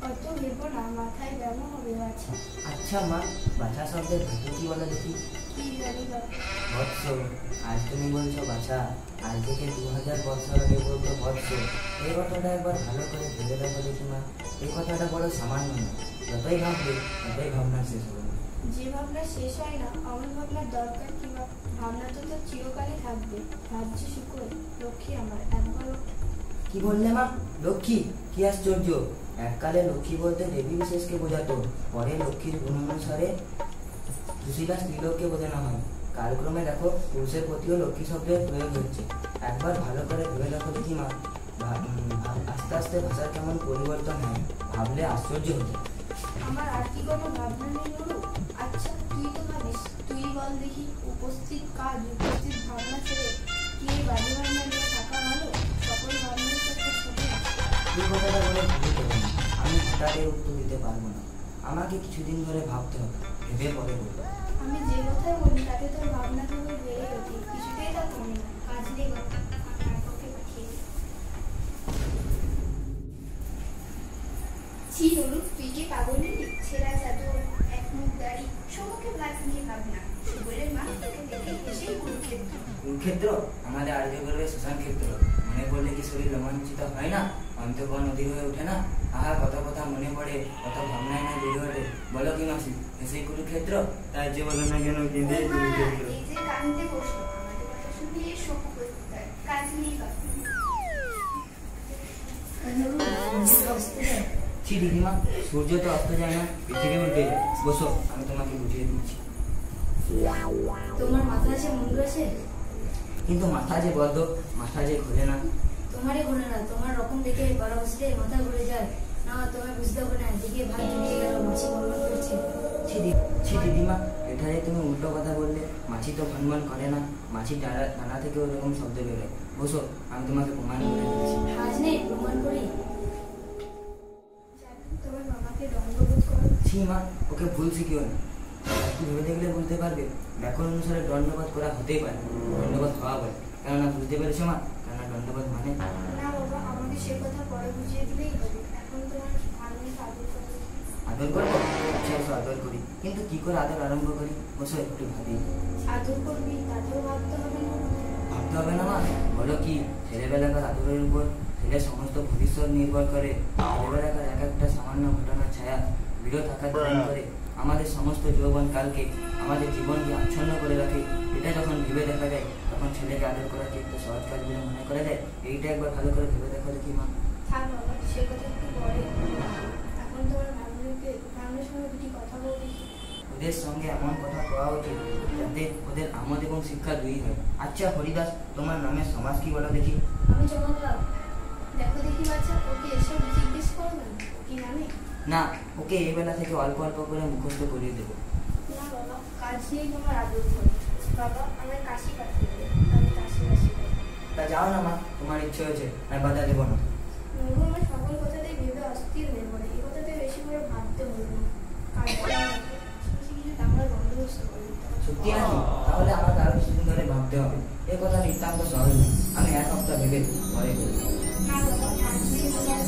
অত ভেবো না, মাথায় ব্যামো হবে বাছা। আচ্ছা মা, বাছা শব্দের ধাতু কি বলে দেখি? কি জানি বাবা। বৎস। আজ তুমি বলছো বাছা, আজ থেকে 2000 বছর আগে বলতো বৎস। এই কথাটা একবার ভালো করে ভেবে দেখো দেখি মা। এই কথাটা বড় সামান্য না, যতই ভাববে ততই ভাবনা শেষ হবে না। যে ভাবনা শেষ হয় না, আমার ভাবনার দরকার কি? ভাবনা তো তোর চিরকালই থাকবে। ভাবছি শুকর, লক্ষ্মী আমার একবারও। কি বললে মা? লক্ষ্মী? কি আশ্চর্য! এককালে লক্ষ্মী বলতে দেবী বিশেষকে বোঝাতো, পরে লক্ষ্মীর গুণ অনুসারে সুশীলা স্ত্রীলোককে বোঝানো হয়। কালক্রমে দেখো পুরুষের প্রতিও লক্ষ্মী শব্দের প্রয়োগ হচ্ছে। একবার ভালো করে ভেবে দেখো দেখি মা, আস্তে আস্তে ভাষার কেমন পরিবর্তন হয়, ভাবলে আশ্চর্য হতো। আমার আর কি কোনো ভাবনা নেই নুরু? আচ্ছা তুই তো ভাবিস, তুই বল দেখি, উপস্থিত কাজ উপস্থিত ভাবনা ছেড়ে কি এই বাজে ভাবনা নিয়ে থাকা ভালো? সকল ভাবনার সাথে সাথে এই কথাটা বলে ভুল করবো না, আমি হঠাৎ এর উত্তর দিতে পারবো না। আমাকে কিছুদিন ধরে ভাবতে হবে, ভেবে পরে বলবো। আমি যে কথাই বলি তাতে তোর ভাবনা থেকে বেড়ে ওঠে, কিছুতেই তা কমে না। কাজ নেই বাবা, আপনার পক্ষে পাঠিয়ে দিই। ছি নুরু, তুই কি পাগল নাকি? ছেঁড়া চাদর, এক মুখ দাড়ি, সমুখে ভাত নিয়ে ভাবনা। সুবলের মা তোকে দেখে এসেই কুরুক্ষেত্র। কুরুক্ষেত্র? আমাদের আর্য গর্বের শ্মশান ক্ষেত্র। মনে পড়লে কি শরীর রোমাঞ্চিত হয় না? অন্তঃকরণ নদী হয়ে ওঠে না? আহা, কত কথা মনে পড়ে, কত ভাবনায় না বেড়ে ওঠে। বলো কি মাসি, এসেই কুরুক্ষেত্র? তার যে বলো না কেন, কিন্তু কুরুক্ষেত্র। এই যে কাঁদতে বসলো, আমাদের কথা শুনে শোক করতে হয়। কাজ নেই বাবা। ছি দিদিমা, সূর্য তো অস্ত যায় না, পৃথিবী উল্টে যায়। বসো, আমি তোমাকে বুঝিয়ে দিচ্ছি। তোমার মাথা আছে, মুন্ডু আছে, কিন্তু মাথা যে বদ্ধ, মাথা যে ঘোরে না। তোমারই ঘোরে না, তোমার রকম দেখে পাড়া বসলে মাথা ঘুরে যায় না। তোমায় বুঝতে হবে না, এদিকে ভাই জুড়িয়ে গেল, মাছি ভ্রমণ করছে। ছি দিদিমা, এটা যে তুমি উল্টো কথা বললে। মাছি তো ভনভন করে না, মাছি ডানা থেকে ওরকম শব্দ বেরোয়। বসো, আমি তোমাকে প্রমাণ করে দিচ্ছি। আজ নেই, প্রমাণ করি। তোমার মামাকে দণ্ডবোধ করো। ছি মা, ওকে ভুল শিখিও না। একটু ভেবে দেখলে বুঝতে পারবে, ব্যাকরণ অনুসারে দণ্ডবোধ করা হতেই পারে, দণ্ডবোধ হওয়া বলে। কেননা বুঝতে পেরেছো মা, কেননা দণ্ডবোধ মানে। না বাবা, আমাকে সে কথা পরে বুঝিয়ে দিলেই হবে। এখন তোমার ভাগ্নিকে আদর করো। আদর করবো? আচ্ছা বসো, আদর করি। কিন্তু কি করে আদর আরম্ভ করি? বসো, একটু ভাবি। আদর করবি, তাতেও ভাবতে হবে না? ভাবতে হবে না মা? বলো কি, ছেলেবেলাকার আদরের উপর ছেলের সমস্ত ভবিষ্যৎ নির্ভর করে। ছেলেবেলাকার এক একটা সামান্য ঘটনার ছায়া বিরোধ আকার ধারণ করে আমাদের সমস্ত যৌবন কালকে, আমাদের জীবনকে আচ্ছন্ন করে রাখে। এটা যখন ভেবে দেখা যায়, তখন ছেলেকে আদর করাকে একটু সহজ কাজ বলে মনে করা যায়। এইটা একবার ভালো করে ভেবে দেখো দেখি মা। থাক বাবা, সে কথা একটু পরে। এখন তোমার ভাগ্নের সঙ্গে দুটি কথা বলবি। ওদের সঙ্গে এমন কথা কওয়া উচিত যাতে ওদের আমোদ এবং শিক্ষা দুই হয়। আচ্ছা হরিদাস, তোমার নামের সমাজ কি বলো দেখি? আমি চমৎকার। দেখো দেখি বাচ্চা, ওকে এসব জিজ্ঞেস করবে না, ও কি জানে? না, ওকে এই বেলা থেকে অল্প অল্প করে মুখস্থ করিয়ে দেবো। না বাবা, কাজ নেই তোমার আদর করে। বাবা, আমার কাশি পাঠিয়ে দেবে, আমি কাশি কাশি করবো। তা যাও না মা, তোমার ইচ্ছে হয়েছে, আমি বাধা দেবো না। নুরু আমার সকল কথাতেই ভেবে অস্থির হয়ে পড়ে। এই কথাতে বেশি করে ভাবতে হবে না। কাজ কিছু আমরা বন্দোবস্ত করে দিতে হবে। সত্যি নাকি? তাহলে আমাকে আরো কিছুদিন ধরে ভাবতে হবে। এ কথা নিতান্ত সহজ নয়, আমি এক সপ্তাহ ভেবে পরে করবো। না বাবা, কাজ নেই তোমার